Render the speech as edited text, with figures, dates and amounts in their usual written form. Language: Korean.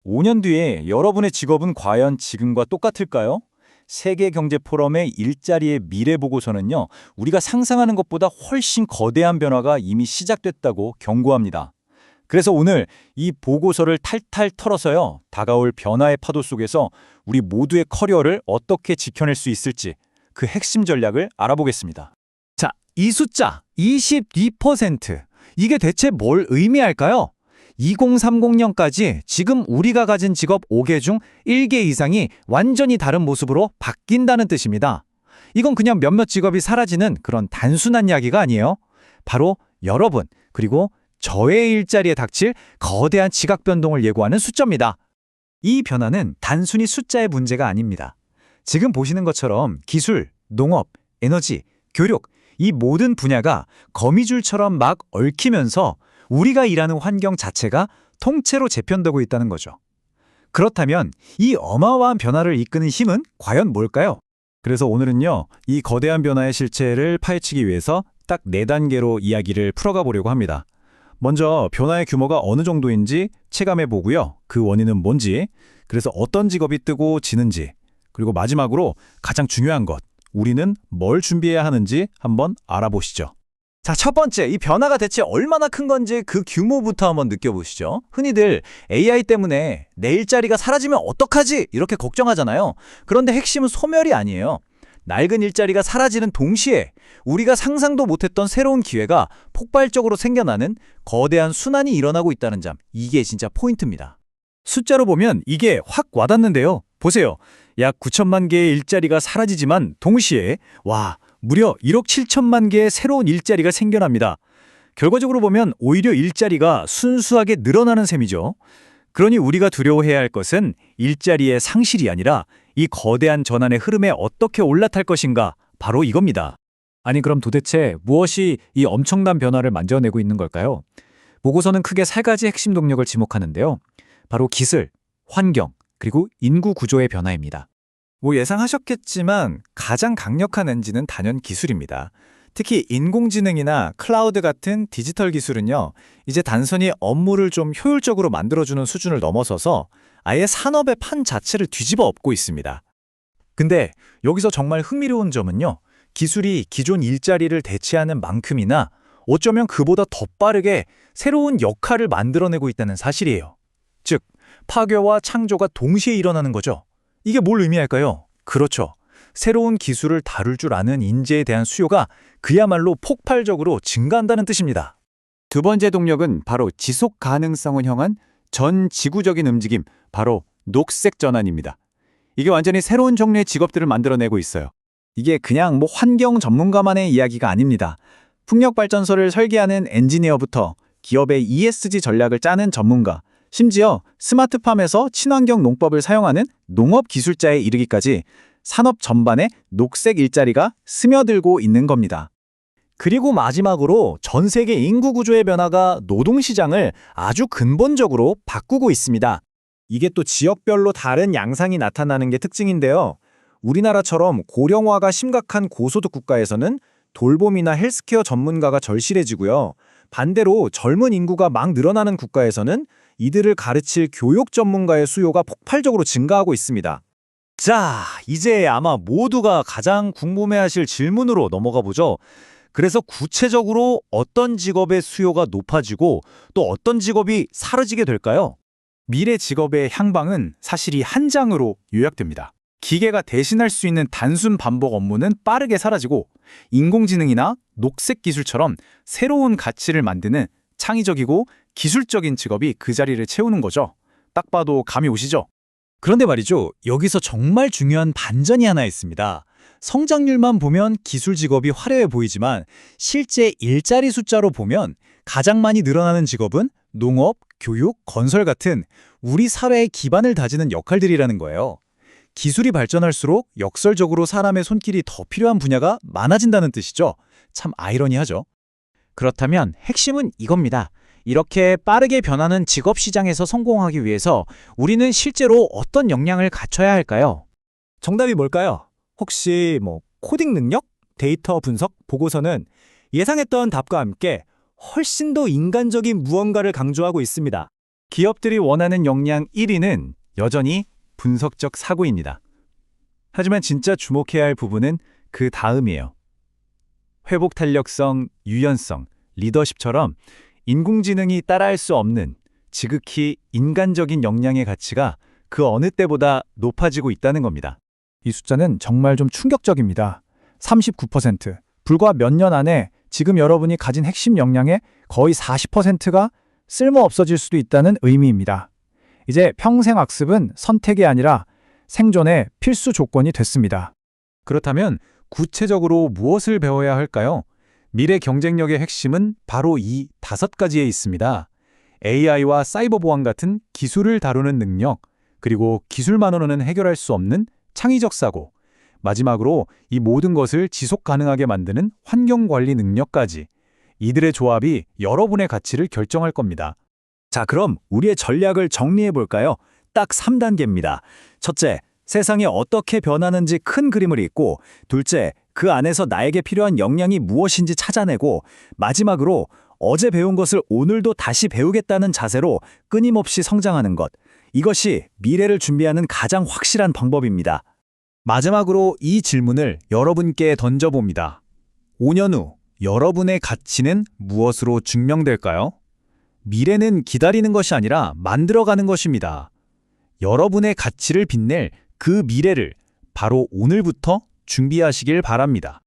5년 뒤에 여러분의 직업은 과연 지금과 똑같을까요? 세계경제포럼의 일자리의 미래 보고서는요, 우리가 상상하는 것보다 훨씬 거대한 변화가 이미 시작됐다고 경고합니다. 그래서 오늘 이 보고서를 탈탈 털어서요, 다가올 변화의 파도 속에서 우리 모두의 커리어를 어떻게 지켜낼 수 있을지 그 핵심 전략을 알아보겠습니다. 자, 이 숫자 22%. 이게 대체 뭘 의미할까요? 2030년까지 지금 우리가 가진 직업 5개 중 1개 이상이 완전히 다른 모습으로 바뀐다는 뜻입니다. 이건 그냥 몇몇 직업이 사라지는 그런 단순한 이야기가 아니에요. 바로 여러분, 그리고 저의 일자리에 닥칠 거대한 지각 변동을 예고하는 숫자입니다. 이 변화는 단순히 숫자의 문제가 아닙니다. 지금 보시는 것처럼 기술, 농업, 에너지, 교육, 이 모든 분야가 거미줄처럼 막 얽히면서 우리가 일하는 환경 자체가 통째로 재편되고 있다는 거죠. 그렇다면 이 어마어마한 변화를 이끄는 힘은 과연 뭘까요? 그래서 오늘은요, 이 거대한 변화의 실체를 파헤치기 위해서 딱 4단계로 이야기를 풀어가 보려고 합니다. 먼저 변화의 규모가 어느 정도인지 체감해 보고요. 그 원인은 뭔지, 그래서 어떤 직업이 뜨고 지는지, 그리고 마지막으로 가장 중요한 것, 우리는 뭘 준비해야 하는지 한번 알아보시죠. 자, 첫 번째, 이 변화가 대체 얼마나 큰 건지 그 규모부터 한번 느껴보시죠. 흔히들 AI 때문에 내 일자리가 사라지면 어떡하지? 이렇게 걱정하잖아요. 그런데 핵심은 소멸이 아니에요. 낡은 일자리가 사라지는 동시에 우리가 상상도 못했던 새로운 기회가 폭발적으로 생겨나는 거대한 순환이 일어나고 있다는 점, 이게 진짜 포인트입니다. 숫자로 보면 이게 확 와닿는데요. 보세요. 약 9천만 개의 일자리가 사라지지만 동시에 무려 1억 7천만 개의 새로운 일자리가 생겨납니다. 결과적으로 보면 오히려 일자리가 순수하게 늘어나는 셈이죠. 그러니 우리가 두려워해야 할 것은 일자리의 상실이 아니라 이 거대한 전환의 흐름에 어떻게 올라탈 것인가, 바로 이겁니다. 아니, 그럼 도대체 무엇이 이 엄청난 변화를 만들어내고 있는 걸까요? 보고서는 크게 3가지 핵심 동력을 지목하는데요. 바로 기술, 환경, 그리고 인구 구조의 변화입니다. 예상하셨겠지만 가장 강력한 엔진은 단연 기술입니다. 특히 인공지능이나 클라우드 같은 디지털 기술은요, 이제 단순히 업무를 좀 효율적으로 만들어주는 수준을 넘어서서 아예 산업의 판 자체를 뒤집어 엎고 있습니다. 근데 여기서 정말 흥미로운 점은요, 기술이 기존 일자리를 대체하는 만큼이나 어쩌면 그보다 더 빠르게 새로운 역할을 만들어내고 있다는 사실이에요. 즉, 파괴와 창조가 동시에 일어나는 거죠. 이게 뭘 의미할까요? 그렇죠. 새로운 기술을 다룰 줄 아는 인재에 대한 수요가 그야말로 폭발적으로 증가한다는 뜻입니다. 두 번째 동력은 바로 지속 가능성을 향한 전 지구적인 움직임, 바로 녹색 전환입니다. 이게 완전히 새로운 종류의 직업들을 만들어내고 있어요. 이게 그냥 환경 전문가만의 이야기가 아닙니다. 풍력발전소를 설계하는 엔지니어부터 기업의 ESG 전략을 짜는 전문가, 심지어 스마트팜에서 친환경 농법을 사용하는 농업 기술자에 이르기까지 산업 전반에 녹색 일자리가 스며들고 있는 겁니다. 그리고 마지막으로 전 세계 인구 구조의 변화가 노동시장을 아주 근본적으로 바꾸고 있습니다. 이게 또 지역별로 다른 양상이 나타나는 게 특징인데요. 우리나라처럼 고령화가 심각한 고소득 국가에서는 돌봄이나 헬스케어 전문가가 절실해지고요. 반대로 젊은 인구가 막 늘어나는 국가에서는 이들을 가르칠 교육 전문가의 수요가 폭발적으로 증가하고 있습니다. 자, 이제 아마 모두가 가장 궁금해하실 질문으로 넘어가 보죠. 그래서 구체적으로 어떤 직업의 수요가 높아지고 또 어떤 직업이 사라지게 될까요? 미래 직업의 향방은 사실 이 한 장으로 요약됩니다. 기계가 대신할 수 있는 단순 반복 업무는 빠르게 사라지고 인공지능이나 녹색 기술처럼 새로운 가치를 만드는 창의적이고 기술적인 직업이 그 자리를 채우는 거죠. 딱 봐도 감이 오시죠? 그런데 말이죠. 여기서 정말 중요한 반전이 하나 있습니다. 성장률만 보면 기술 직업이 화려해 보이지만 실제 일자리 숫자로 보면 가장 많이 늘어나는 직업은 농업, 교육, 건설 같은 우리 사회의 기반을 다지는 역할들이라는 거예요. 기술이 발전할수록 역설적으로 사람의 손길이 더 필요한 분야가 많아진다는 뜻이죠. 참 아이러니하죠. 그렇다면 핵심은 이겁니다. 이렇게 빠르게 변하는 직업 시장에서 성공하기 위해서 우리는 실제로 어떤 역량을 갖춰야 할까요? 정답이 뭘까요? 혹시 코딩 능력? 데이터 분석? 보고서는 예상했던 답과 함께 훨씬 더 인간적인 무언가를 강조하고 있습니다. 기업들이 원하는 역량 1위는 여전히 분석적 사고입니다. 하지만 진짜 주목해야 할 부분은 그 다음이에요. 회복 탄력성, 유연성, 리더십처럼 인공지능이 따라할 수 없는 지극히 인간적인 역량의 가치가 그 어느 때보다 높아지고 있다는 겁니다. 이 숫자는 정말 좀 충격적입니다. 39%. 불과 몇 년 안에 지금 여러분이 가진 핵심 역량의 거의 40%가 쓸모 없어질 수도 있다는 의미입니다. 이제 평생 학습은 선택이 아니라 생존의 필수 조건이 됐습니다. 그렇다면 구체적으로 무엇을 배워야 할까요? 미래 경쟁력의 핵심은 바로 이 5가지에 있습니다. AI와 사이버 보안 같은 기술을 다루는 능력, 그리고 기술만으로는 해결할 수 없는 창의적 사고, 마지막으로 이 모든 것을 지속 가능하게 만드는 환경 관리 능력까지. 이들의 조합이 여러분의 가치를 결정할 겁니다. 자, 그럼 우리의 전략을 정리해 볼까요? 딱 3단계입니다. 첫째, 세상이 어떻게 변하는지 큰 그림을 읽고, 둘째, 그 안에서 나에게 필요한 역량이 무엇인지 찾아내고, 마지막으로 어제 배운 것을 오늘도 다시 배우겠다는 자세로 끊임없이 성장하는 것. 이것이 미래를 준비하는 가장 확실한 방법입니다. 마지막으로 이 질문을 여러분께 던져봅니다. 5년 후 여러분의 가치는 무엇으로 증명될까요? 미래는 기다리는 것이 아니라 만들어가는 것입니다. 여러분의 가치를 빛낼 그 미래를 바로 오늘부터 준비하시길 바랍니다.